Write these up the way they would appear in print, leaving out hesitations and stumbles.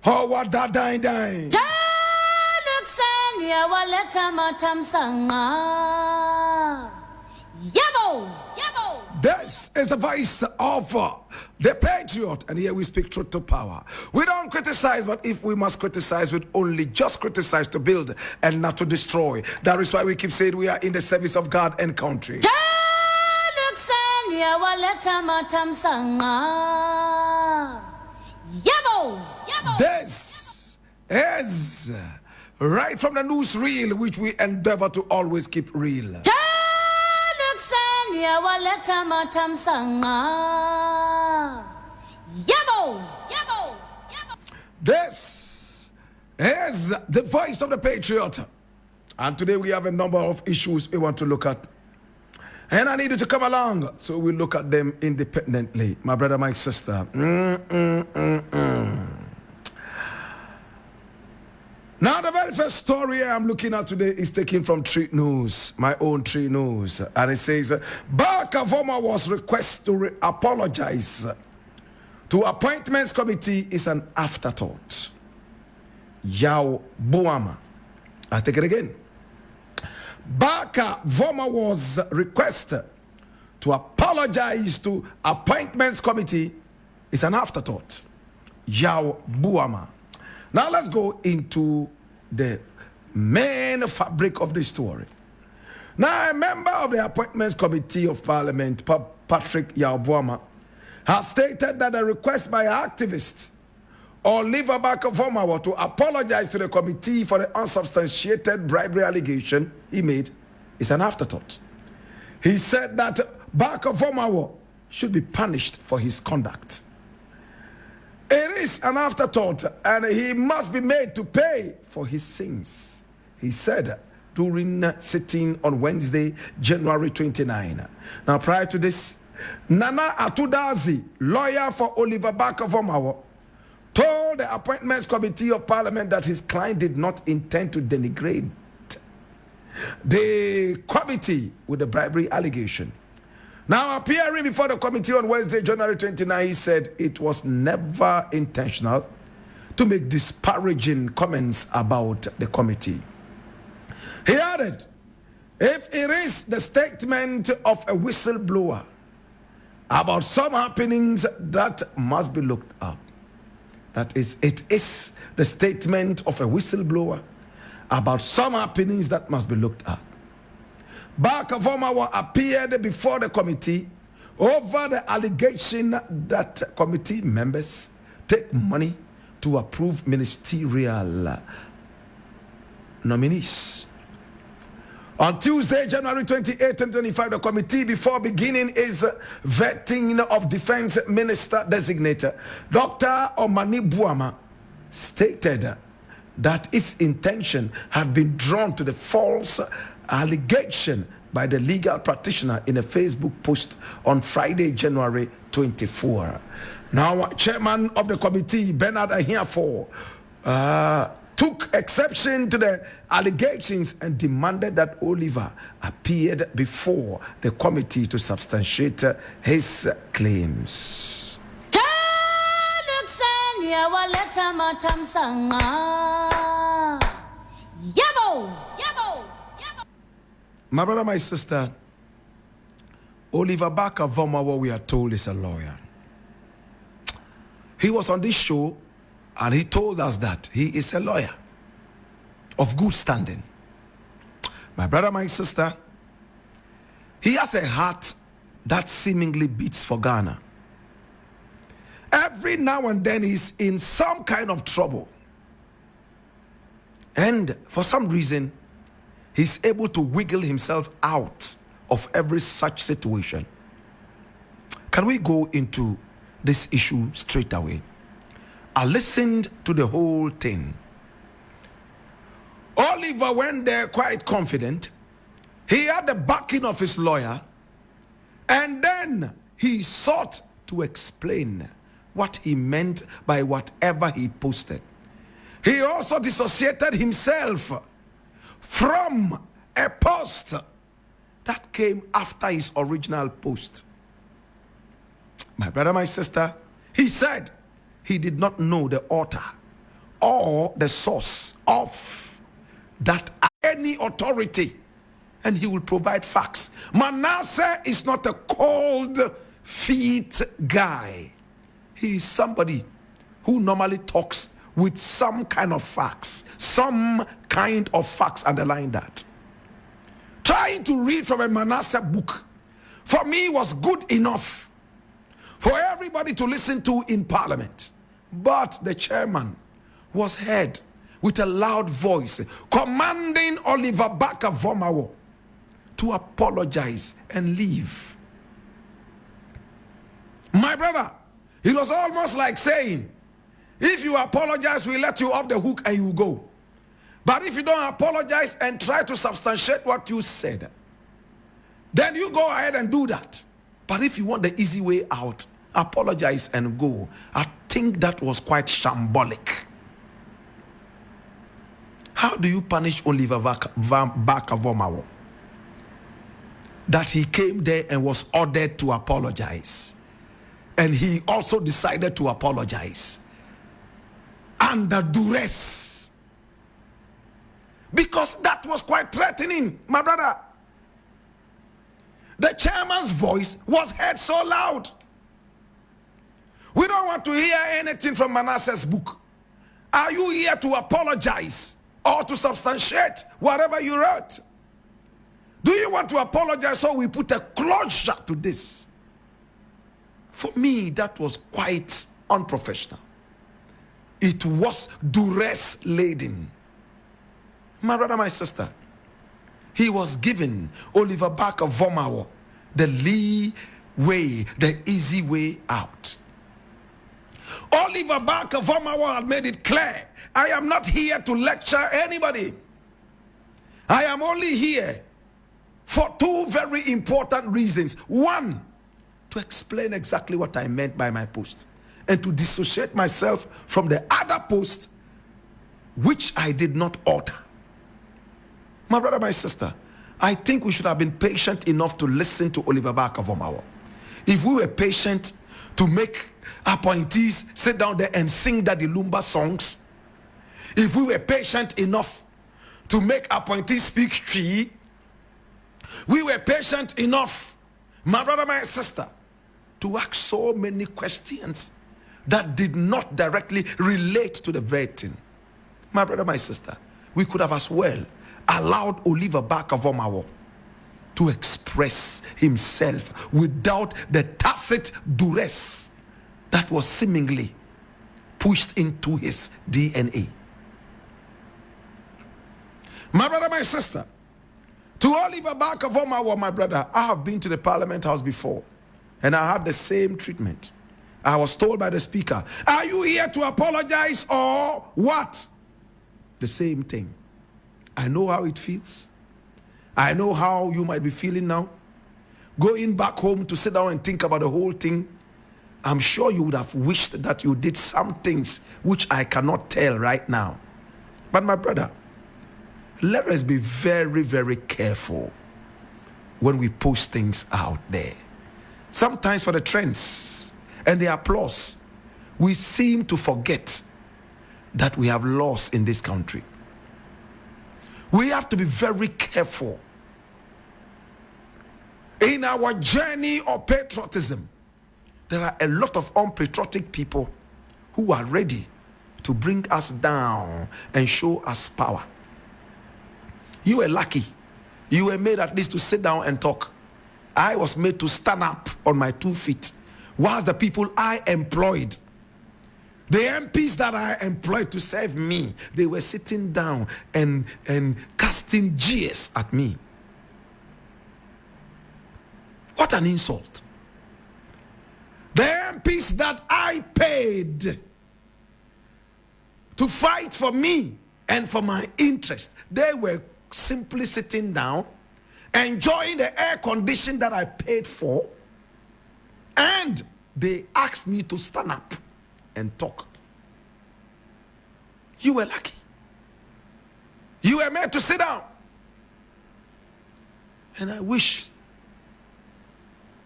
Oh, what that dying. This is the voice of the patriot, and here we speak truth to power. We don't criticize, but if we must criticize, we'd only just criticize to build and not to destroy. That is why we keep saying we are in the service of God and country. This is right from the newsreel, which we endeavor to always keep real. This is the voice of the patriot, and today we have a number of issues we want to look at, and I need you to come along so we look at them independently, my brother, my sister. Now, the very first story I'm looking at today is taken from Street News, my own Street News. And it says, Barker-Vormawor request to apologize to appointments committee is an afterthought. Yao Buama. I take it again. Barker-Vormawor's request to apologize to appointments committee is an afterthought. Yao Buama. Now let's go into the main fabric of the story. Now, a member of the Appointments Committee of Parliament, Patrick Yao-Buama, has stated that a request by activist Oliver Barker-Vormawor to apologize to the committee for the unsubstantiated bribery allegation he made is an afterthought. He said that Barker-Vormawor should be punished for his conduct. It is an afterthought, and he must be made to pay for his sins, he said during sitting on Wednesday, January 29. Now, prior to this, Nana Atudazi, lawyer for Oliver Barker-Vormawor, told the Appointments Committee of Parliament that his client did not intend to denigrate the committee with the bribery allegation. Now, appearing before the committee on Wednesday, January 29, he said it was never intentional to make disparaging comments about the committee. He added, if it is the statement of a whistleblower about some happenings that must be looked up, that is, it is the statement of a whistleblower about some happenings that must be looked at. Barker-Vormawor appeared before the committee over the allegation that committee members take money to approve ministerial nominees. On Tuesday, January 28 and 25, the committee, before beginning its vetting of Defense Minister Designator Dr. Omani Buama, stated that its intention had been drawn to the false allegation by the legal practitioner in a Facebook post on Friday, January 24. Now, chairman of the committee, Bernard Ahiafo, took exception to the allegations and demanded that Oliver appeared before the committee to substantiate his claims. My brother, my sister, Oliver Barker-Vormawor, we are told, is a lawyer. He was on this show and he told us that he is a lawyer of good standing. My brother, my sister, he has a heart that seemingly beats for Ghana. Every now and then he's in some kind of trouble. And for some reason, he's able to wiggle himself out of every such situation. Can we go into this issue straight away? I listened to the whole thing. Oliver went there quite confident. He had the backing of his lawyer, and then he sought to explain what he meant by whatever he posted. He also dissociated himself from a post that came after his original post. My brother, my sister, He said he did not know the author or the source of that any authority, and he will provide facts. Manasseh is not a cold feet guy. He is somebody who normally talks with some kind of facts. Some kind of facts underline that. Trying to read from a Manasseh book for me was good enough for everybody to listen to in Parliament. But the chairman was heard with a loud voice commanding Oliver Barker-Vormawor to apologize and leave. My brother, it was almost like saying, if you apologize, we let you off the hook and you go. But if you don't apologize and try to substantiate what you said, then you go ahead and do that. But if you want the easy way out, apologize and go. I think that was quite shambolic. How do you punish Oliver Barker-Vormawor? That he came there and was ordered to apologize. And he also decided to apologize under duress. Because that was quite threatening, my brother. The chairman's voice was heard so loud. We don't want to hear anything from Manasseh's book. Are you here to apologize or to substantiate whatever you wrote? Do you want to apologize so we put a closure to this? For me, that was quite unprofessional. It was duress laden. My brother, my sister, he was given Oliver Barker-Vormawor the leeway, the easy way out. Oliver Barker-Vormawor had made it clear, I am not here to lecture anybody. I am only here for two very important reasons. One, to explain exactly what I meant by my post and to dissociate myself from the other post which I did not utter. My brother, my sister, I think we should have been patient enough to listen to Oliver Barker-Vormawor. If we were patient to make appointees sit down there and sing the Lumba songs, if we were patient enough to make appointees speak tree, we were patient enough, my brother, my sister, to ask so many questions that did not directly relate to the very thing. My brother, my sister, we could have as well allowed Oliver Barker-Vormawor to express himself without the tacit duress that was seemingly pushed into his DNA. My brother, my sister, to Oliver Barker-Vormawor, my brother, I have been to the Parliament House before, and I had the same treatment. I was told by the speaker, are you here to apologize or what? The same thing. I know how it feels. I know how you might be feeling now. Going back home to sit down and think about the whole thing, I'm sure you would have wished that you did some things which I cannot tell right now. But my brother, let us be very, very careful when we post things out there. Sometimes for the trends and the applause, we seem to forget that we have laws in this country. We have to be very careful in our journey of patriotism. There are a lot of unpatriotic people who are ready to bring us down and show us power. You were lucky. You were made at least to sit down and talk. I was made to stand up on my 2 feet, whilst the people I employed, the MPs that I employed to serve me, they were sitting down and casting jeers at me. What an insult. The MPs that I paid to fight for me and for my interest, they were simply sitting down, enjoying the air condition that I paid for, and they asked me to stand up and talk. You were lucky. You were made to sit down. And I wish,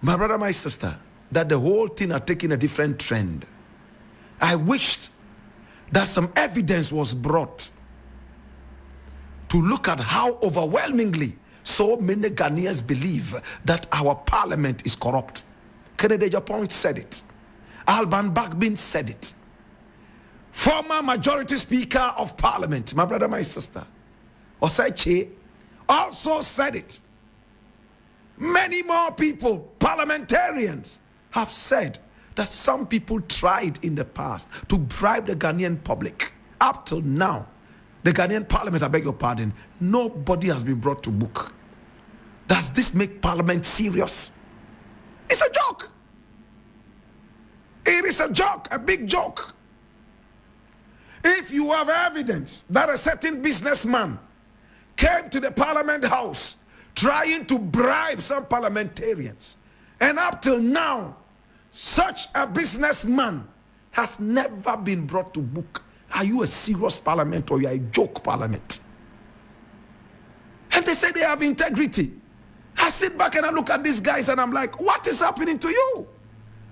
my brother, my sister, that the whole thing had taken a different trend. I wished that some evidence was brought to look at how overwhelmingly so many Ghanaians believe that our parliament is corrupt. Kennedy Japan said it. Alban Bagbin said it. Former majority speaker of parliament, my brother, my sister, Osaiche, also said it. Many more people, parliamentarians, have said that some people tried in the past to bribe the Ghanaian public. Up till now, the Ghanaian parliament, I beg your pardon, nobody has been brought to book. Does this make parliament serious? It's a joke. It is a joke, a big joke. If you have evidence that a certain businessman came to the parliament house trying to bribe some parliamentarians, and up till now, such a businessman has never been brought to book, are you a serious parliament or you are a joke parliament? And they say they have integrity. I sit back and I look at these guys and I'm like, what is happening to you?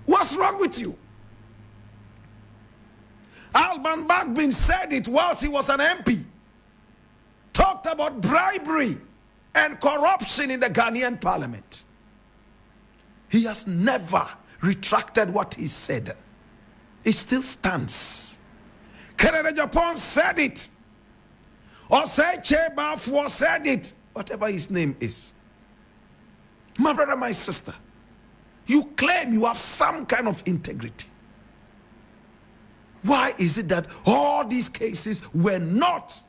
What's wrong with you? Alban Bagbin said it whilst he was an MP. Talked about bribery and corruption in the Ghanaian parliament. He has never retracted what he said. It still stands. Kennedy Japan said it. Osaiche Bafo said it. Whatever his name is. My brother, my sister, you claim you have some kind of integrity. Why is it that all these cases were not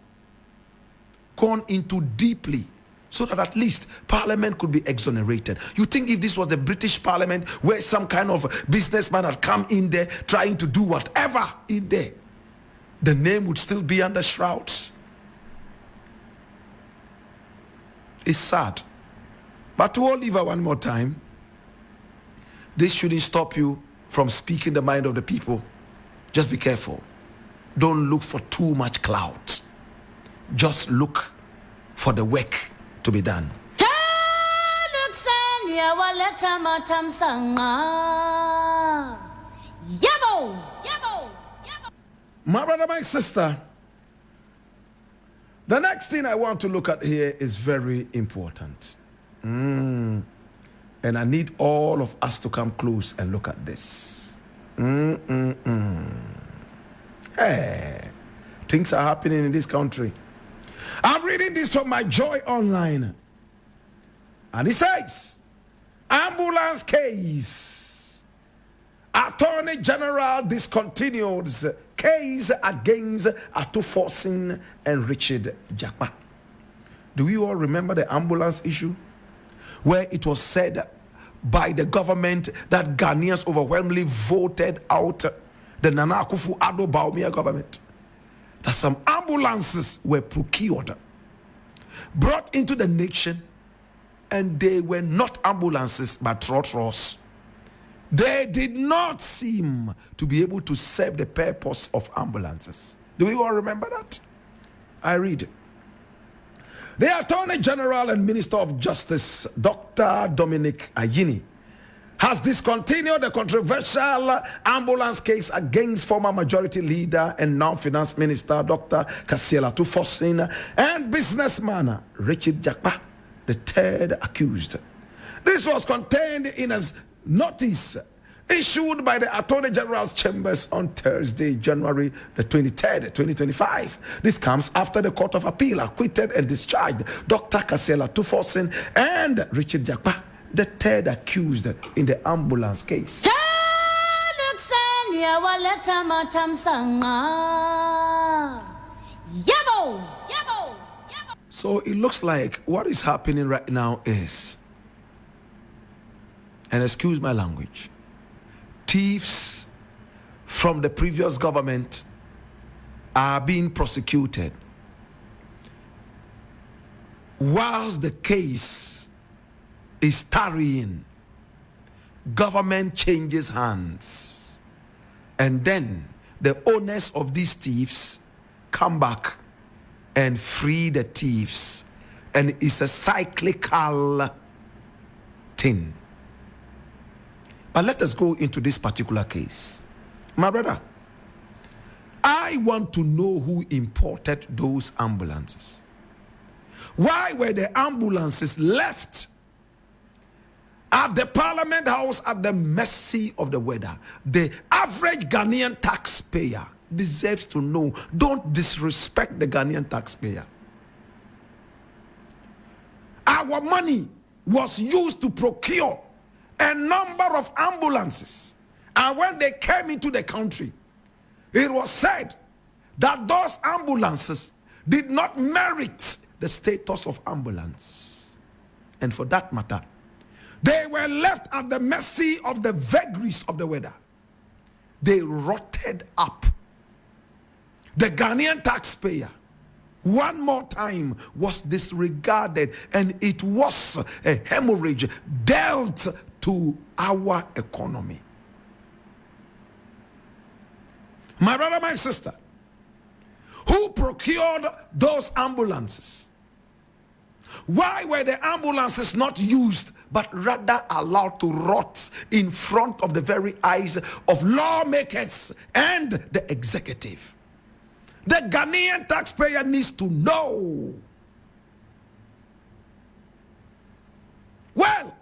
gone into deeply so that at least Parliament could be exonerated? You think if this was the British Parliament where some kind of businessman had come in there trying to do whatever in there, the name would still be under shrouds? It's sad. But to Oliver one more time, this shouldn't stop you from speaking the mind of the people. Just be careful. Don't look for too much clout. Just look for the work to be done. My brother, my sister, the next thing I want to look at here is very important. And I need all of us to come close and look at this. Hey, things are happening in this country. I'm reading this from my Joy Online. And it says, ambulance case. Attorney General discontinued case against Atuforsin and Richard Jakpa. Do we all remember the ambulance issue? Where it was said by the government that Ghanaians overwhelmingly voted out the Nana Akufo-Addo Bawumia government. That some ambulances were procured, brought into the nation, and they were not ambulances but trotros. They did not seem to be able to serve the purpose of ambulances. Do we all remember that? I read. The Attorney General and Minister of Justice, Dr. Dominic Ayini, has discontinued the controversial ambulance case against former Majority Leader and now Finance Minister Dr. Kasiela Tufosin and businessman Richard Jakpa, the third accused. This was contained in a notice issued by the Attorney General's chambers on Thursday, January the 23rd, 2025. This comes after the Court of Appeal acquitted and discharged Dr. Kasiela Tufosin and Richard Jakpa, the third accused in the ambulance case. So it looks like what is happening right now is, and excuse my language, thieves from the previous government are being prosecuted whilst the case is tarrying. Government changes hands, and then the owners of these thieves come back and free the thieves, and it's a cyclical thing. But let us go into this particular case. My brother, I want to know who imported those ambulances. Why were the ambulances left at the Parliament House at the mercy of the weather? The average Ghanaian taxpayer deserves to know. Don't disrespect the Ghanaian taxpayer. Our money was used to procure a number of ambulances. And when they came into the country, it was said that those ambulances did not merit the status of ambulance. And for that matter, they were left at the mercy of the vagaries of the weather. They rotted up. The Ghanaian taxpayer, one more time, was disregarded, and it was a hemorrhage dealt to our economy. My brother, my sister, who procured those ambulances? Why were the ambulances not used, but rather allowed to rot in front of the very eyes of lawmakers and the executive? The Ghanaian taxpayer needs to know. Well,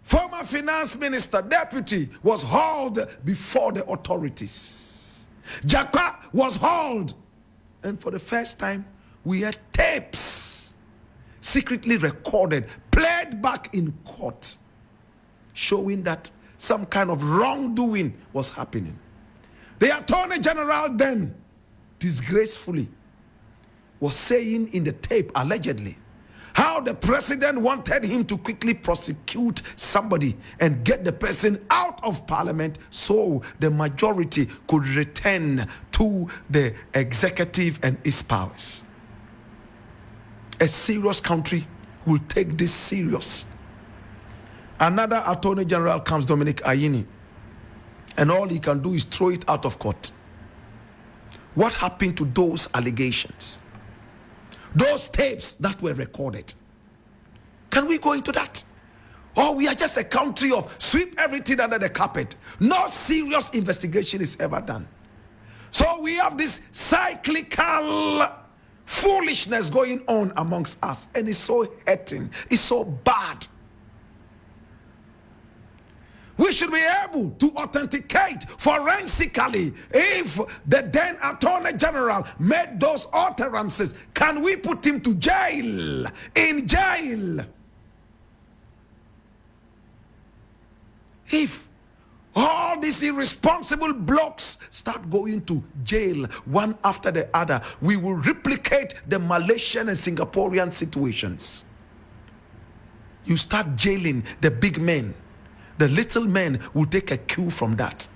former finance minister, deputy, was hauled before the authorities. Jaka was hauled. And for the first time, we had tapes secretly recorded, played back in court, showing that some kind of wrongdoing was happening. The Attorney General then, disgracefully, was saying in the tape, allegedly, how the president wanted him to quickly prosecute somebody and get the person out of parliament so the majority could return to the executive and its powers. A serious country will take this serious. Another Attorney General comes, Dominic Ayini, and all he can do is throw it out of court. What happened to those allegations? Those tapes that were recorded? Can we go into that? Or we are just a country of sweep everything under the carpet? No serious investigation is ever done. So we have this cyclical foolishness going on amongst us, and it's so hurting, it's so bad. We should be able to authenticate forensically if the then Attorney General made those utterances. Can we put him to jail? In jail? If all these irresponsible blokes start going to jail one after the other, we will replicate the Malaysian and Singaporean situations. You start jailing the big men. The little men will take a cue from that.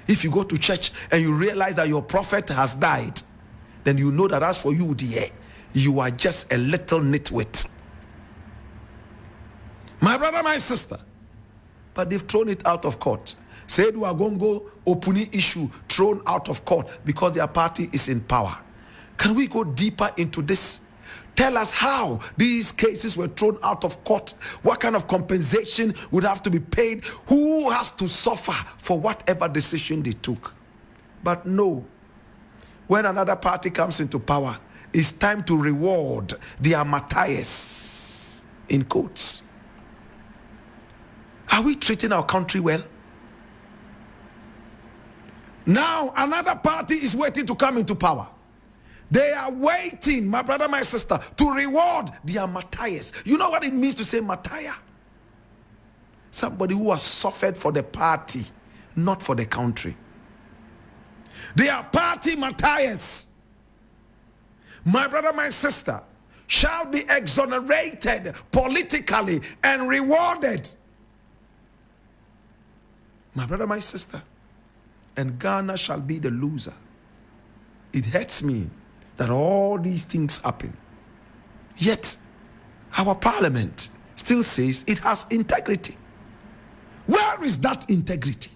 If you go to church and you realize that your prophet has died, then you know that as for you, dear, you are just a little nitwit. My brother, my sister, but they've thrown it out of court. Said we are going to go Opuni issue thrown out of court because their party is in power. Can we go deeper into this? Tell us how these cases were thrown out of court. What kind of compensation would have to be paid? Who has to suffer for whatever decision they took? But no, when another party comes into power, it's time to reward their Matthias, in quotes. Are we treating our country well? Now another party is waiting to come into power. They are waiting, my brother, my sister, to reward their Matthias. You know what it means to say Matthias? Somebody who has suffered for the party, not for the country. Their party Matthias, my brother, my sister, shall be exonerated politically and rewarded. My brother, my sister, and Ghana shall be the loser. It hurts me that all these things happen. Yet, our parliament still says it has integrity. Where is that integrity?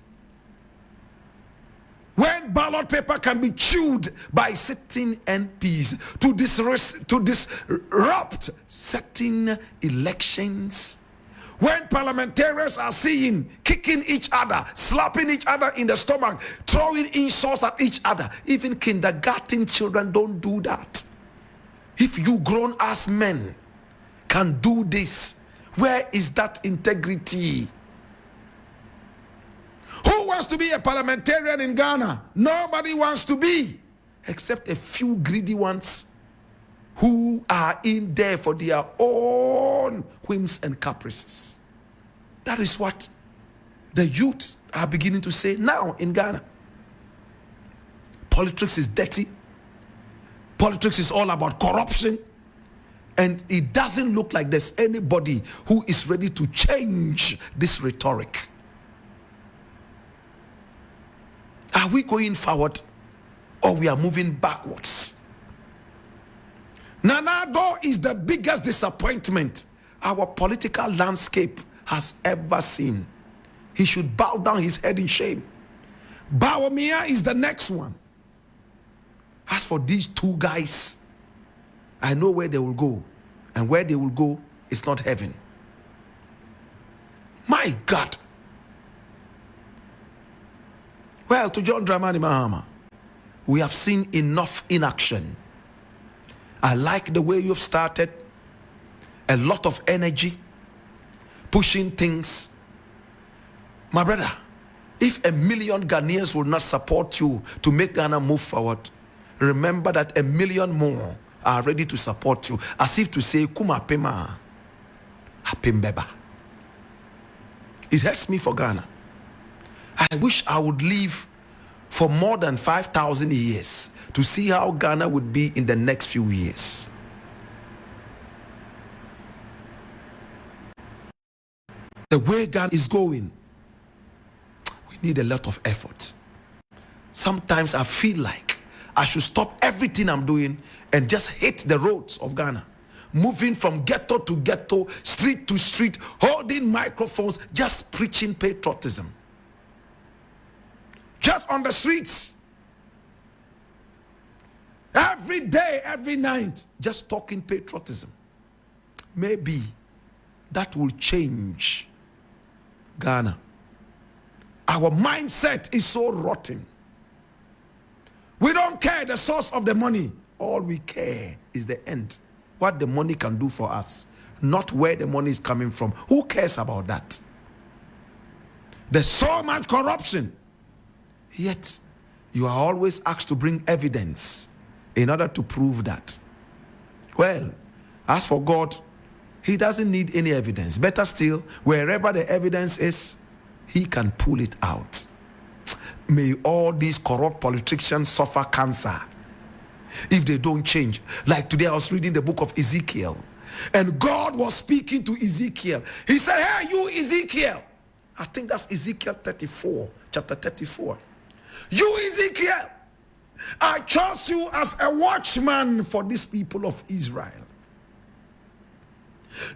When ballot paper can be chewed by sitting MPs to disrupt certain elections, When parliamentarians are seen kicking each other, slapping each other in the stomach, throwing insults at each other, even kindergarten children don't do that. If you grown ass men can do this, where is that integrity? Who wants to be a parliamentarian in Ghana? Nobody wants to be, except a few greedy ones who are in there for their own whims and caprices. That is what the youth are beginning to say now in Ghana. Politics is dirty. Politics is all about corruption. And it doesn't look like there's anybody who is ready to change this rhetoric. Are we going forward or we are moving backwards? Nana Addo is the biggest disappointment our political landscape has ever seen. He should bow down his head in shame. Bawumia is the next one. As for these two guys, I know where they will go. And where they will go is not heaven. My God. Well, to John Dramani Mahama, we have seen enough inaction. I like the way you've started. A lot of energy, pushing things. My brother, if 1 million Ghanaians will not support you to make Ghana move forward, remember that 1 million more are ready to support you, as if to say, Kuma pema, apembeba. It hurts me for Ghana. I wish I would live for more than 5,000 years to see how Ghana would be in the next few years. The way Ghana is going, we need a lot of effort. Sometimes I feel like I should stop everything I'm doing and just hit the roads of Ghana. Moving from ghetto to ghetto, street to street, holding microphones, just preaching patriotism. Just on the streets. Every day, every night, just talking patriotism. Maybe that will change Ghana. Our mindset is so rotten. We don't care the source of the money. All we care is the end. What the money can do for us, not where the money is coming from. Who cares about that? There's so much corruption. Yet, you are always asked to bring evidence in order to prove that. Well, as for God, he doesn't need any evidence. Better still, wherever the evidence is, he can pull it out. May all these corrupt politicians suffer cancer if they don't change. Like today I was reading the book of Ezekiel, and God was speaking to Ezekiel. He said, hey, you Ezekiel. I think that's Ezekiel 34, chapter 34. You Ezekiel, I chose you as a watchman for these people of Israel.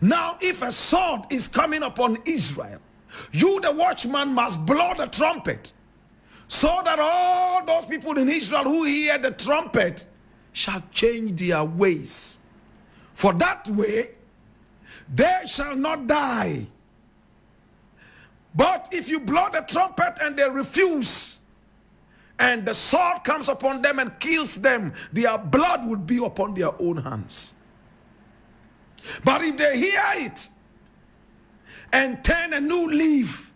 Now, if a sword is coming upon Israel, you, the watchman, must blow the trumpet, so that all those people in Israel who hear the trumpet shall change their ways. For that way, they shall not die. But if you blow the trumpet and they refuse, and the sword comes upon them and kills them, their blood would be upon their own hands. But if they hear it and turn a new leaf,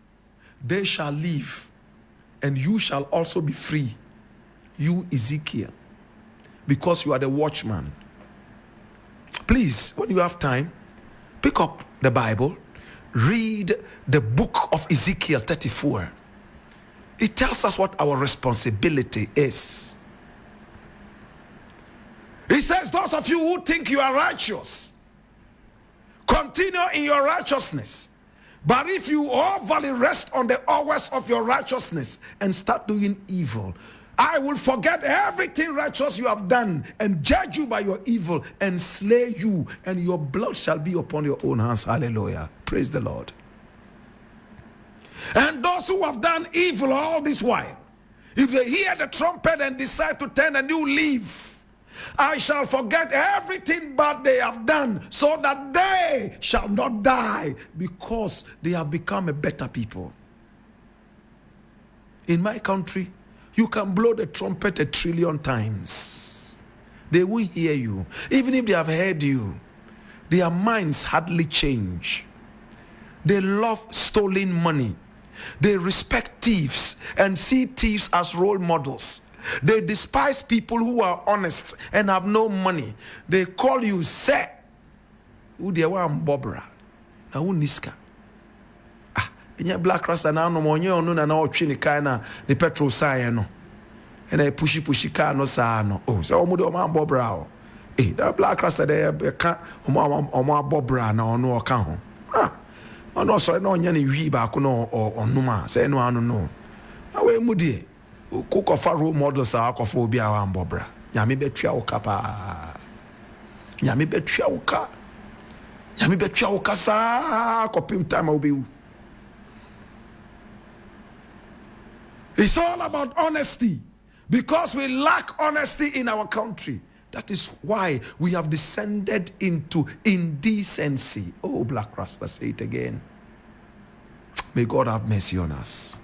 they shall live, and you shall also be free, you Ezekiel, because you are the watchman. Please, when you have time, pick up the Bible, read the book of Ezekiel 34. It tells us what our responsibility is. It says, those of you who think you are righteous, continue in your righteousness. But if you overly rest on the hours of your righteousness and start doing evil, I will forget everything righteous you have done and judge you by your evil and slay you, and your blood shall be upon your own hands. Hallelujah. Praise the Lord. And those who have done evil all this while, if they hear the trumpet and decide to turn a new leaf I shall forget everything bad they have done, so that they shall not die, because they have become a better people. In my country, you can blow the trumpet 1 trillion times. They will hear you. Even if they have heard you, their minds hardly change. They love stolen money. They respect thieves and see thieves as role models. They despise people who are honest and have no money. They call you sir. Who they want Bobra? Now who niska? Blakk Rasta na no monyo no na otwe ni kan na the petrol sign no. And I pushy car no sa no. Oh, so omo de o man Bobra o. That Blakk Rasta there ka omo Bobra na ono o ka ho. Ono so na onya ni wi ba ko no onuma say no anu no. Na we mu die. Ko fa role models a ko fa obi a wan Bobra. Nyame betua wo ka pa. Nyame betua wo ka. Nyame betua wo ka sa ko pim time obi. It's all about honesty, because we lack honesty in our country. That is why we have descended into indecency. Oh, Blakk Rasta, say it again. May God have mercy on us.